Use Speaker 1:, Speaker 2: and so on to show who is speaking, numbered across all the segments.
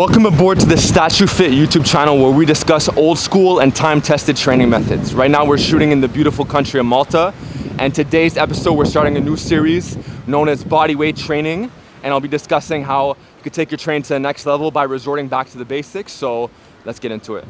Speaker 1: Welcome aboard to the Statue Fit YouTube channel where we discuss old school and time-tested training methods. Right now we're shooting in the beautiful country of Malta, and today's episode we're starting a new series known as Bodyweight Training, and I'll be discussing how you could take your training to the next level by resorting back to the basics. So let's get into it.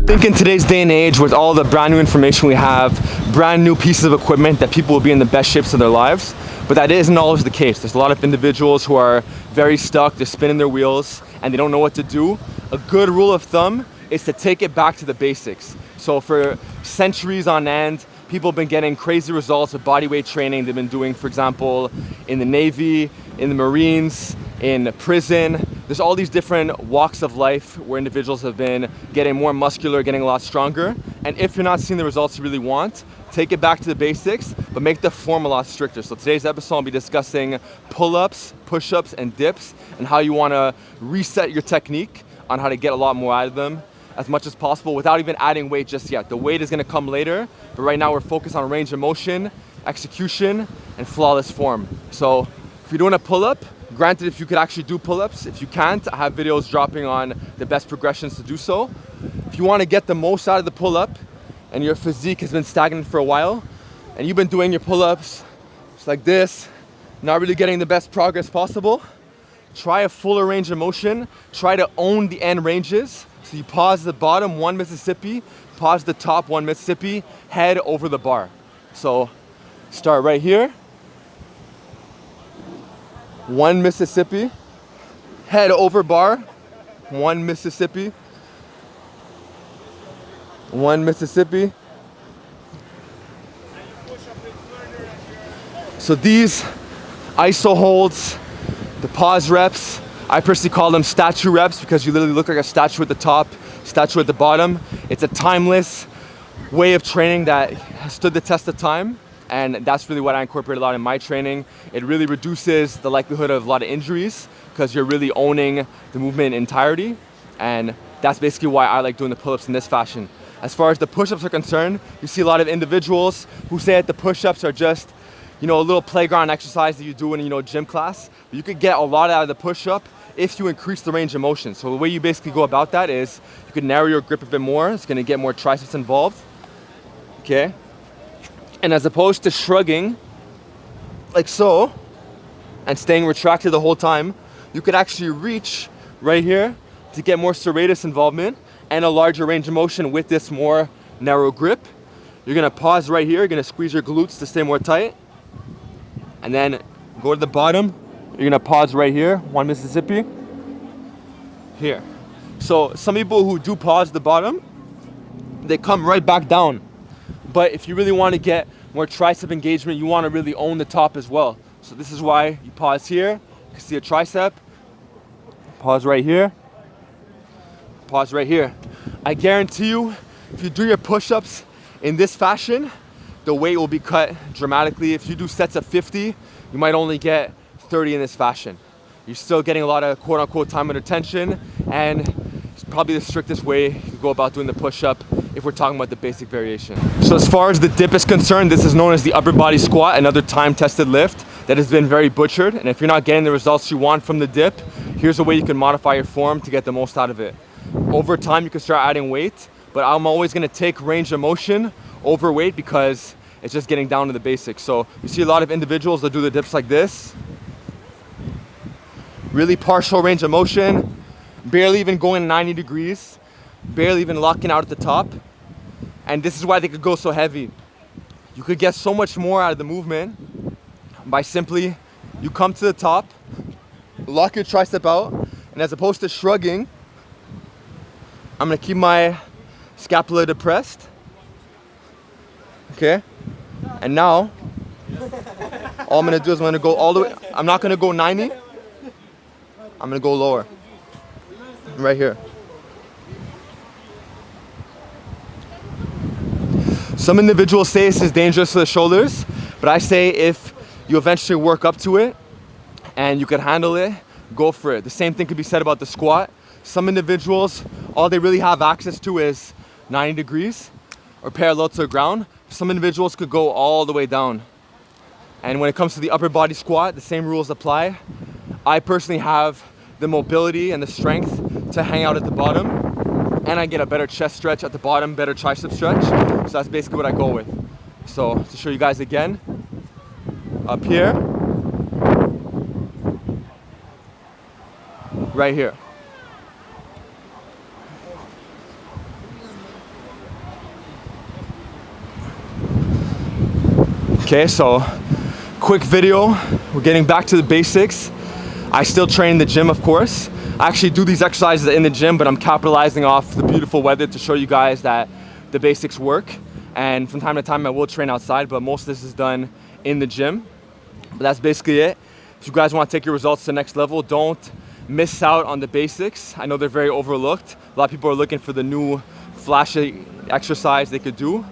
Speaker 1: I think in today's day and age, with all the brand new information we have, brand new pieces of equipment, that people will be in the best shapes of their lives. But that isn't always the case. There's a lot of individuals who are very stuck, they're spinning their wheels, and they don't know what to do. A good rule of thumb is to take it back to the basics. So for centuries on end, people have been getting crazy results with bodyweight training. They've been doing, for example, in the Navy, in the Marines, in prison. There's all these different walks of life where individuals have been getting more muscular, getting a lot stronger. And if you're not seeing the results you really want, take it back to the basics, but make the form a lot stricter. So today's episode, I'll be discussing pull-ups, push-ups, and dips, and how you want to reset your technique on how to get a lot more out of them as much as possible without even adding weight just yet. The weight is going to come later, but right now we're focused on range of motion, execution, and flawless form. So if you're doing a pull-up, granted, if you could actually do pull-ups, if you can't, I have videos dropping on the best progressions to do so. If you want to get the most out of the pull-up and your physique has been stagnant for a while and you've been doing your pull-ups just like this, not really getting the best progress possible, try a fuller range of motion. Try to own the end ranges. So you pause the bottom, 1 Mississippi, pause the top, 1 Mississippi, head over the bar. So start right here. 1 Mississippi, head over bar, 1 Mississippi, 1 Mississippi. So these ISO holds, the pause reps, I personally call them statue reps because you literally look like a statue at the top, statue at the bottom. It's a timeless way of training that has stood the test of time. And that's really what I incorporate a lot in my training. It really reduces the likelihood of a lot of injuries because you're really owning the movement in entirety. And that's basically why I like doing the pull-ups in this fashion. As far as the push-ups are concerned, you see a lot of individuals who say that the push-ups are just, a little playground exercise that you do in, gym class. But you could get a lot out of the push-up if you increase the range of motion. So the way you basically go about that is you can narrow your grip a bit more. It's gonna get more triceps involved, okay? And as opposed to shrugging like so and staying retracted the whole time, you could actually reach right here to get more serratus involvement and a larger range of motion with this more narrow grip. You're gonna pause right here, you're gonna squeeze your glutes to stay more tight, and then go to the bottom. You're gonna pause right here, 1 Mississippi, here. So some people who do pause the bottom, they come right back down. But if you really want to get more tricep engagement, you want to really own the top as well. So this is why you pause here. You can see a tricep. Pause right here. Pause right here. I guarantee you, if you do your push-ups in this fashion, the weight will be cut dramatically. If you do sets of 50, you might only get 30 in this fashion. You're still getting a lot of quote-unquote time under tension, and it's probably the strictest way to go about doing the push-up if we're talking about the basic variation. So as far as the dip is concerned, this is known as the upper body squat, another time-tested lift that has been very butchered. And if you're not getting the results you want from the dip, here's a way you can modify your form to get the most out of it. Over time, you can start adding weight, but I'm always gonna take range of motion over weight because it's just getting down to the basics. So you see a lot of individuals that do the dips like this. Really partial range of motion, barely even going 90 degrees, barely even locking out at the top. And this is why they could go so heavy. You could get so much more out of the movement by simply, you come to the top, lock your tricep out, and as opposed to shrugging, I'm gonna keep my scapula depressed, okay? And now, all I'm gonna do is I'm gonna go all the way, I'm not gonna go 90, I'm gonna go lower, right here. Some individuals say this is dangerous for the shoulders, but I say if you eventually work up to it and you can handle it, go for it. The same thing could be said about the squat. Some individuals, all they really have access to is 90 degrees or parallel to the ground. Some individuals could go all the way down. And when it comes to the upper body squat, the same rules apply. I personally have the mobility and the strength to hang out at the bottom, and I get a better chest stretch at the bottom, better tricep stretch. So that's basically what I go with. So to show you guys again, up here, right here. Okay, so quick video. We're getting back to the basics. I still train in the gym, of course. I actually do these exercises in the gym, but I'm capitalizing off the beautiful weather to show you guys that the basics work. And from time to time, I will train outside, but most of this is done in the gym. But that's basically it. If you guys want to take your results to the next level, don't miss out on the basics. I know they're very overlooked. A lot of people are looking for the new flashy exercise they could do,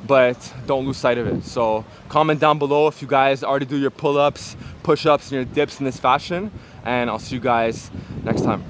Speaker 1: but don't lose sight of it. So comment down below if you guys already do your pull-ups, push-ups, and your dips in this fashion, and I'll see you guys next time.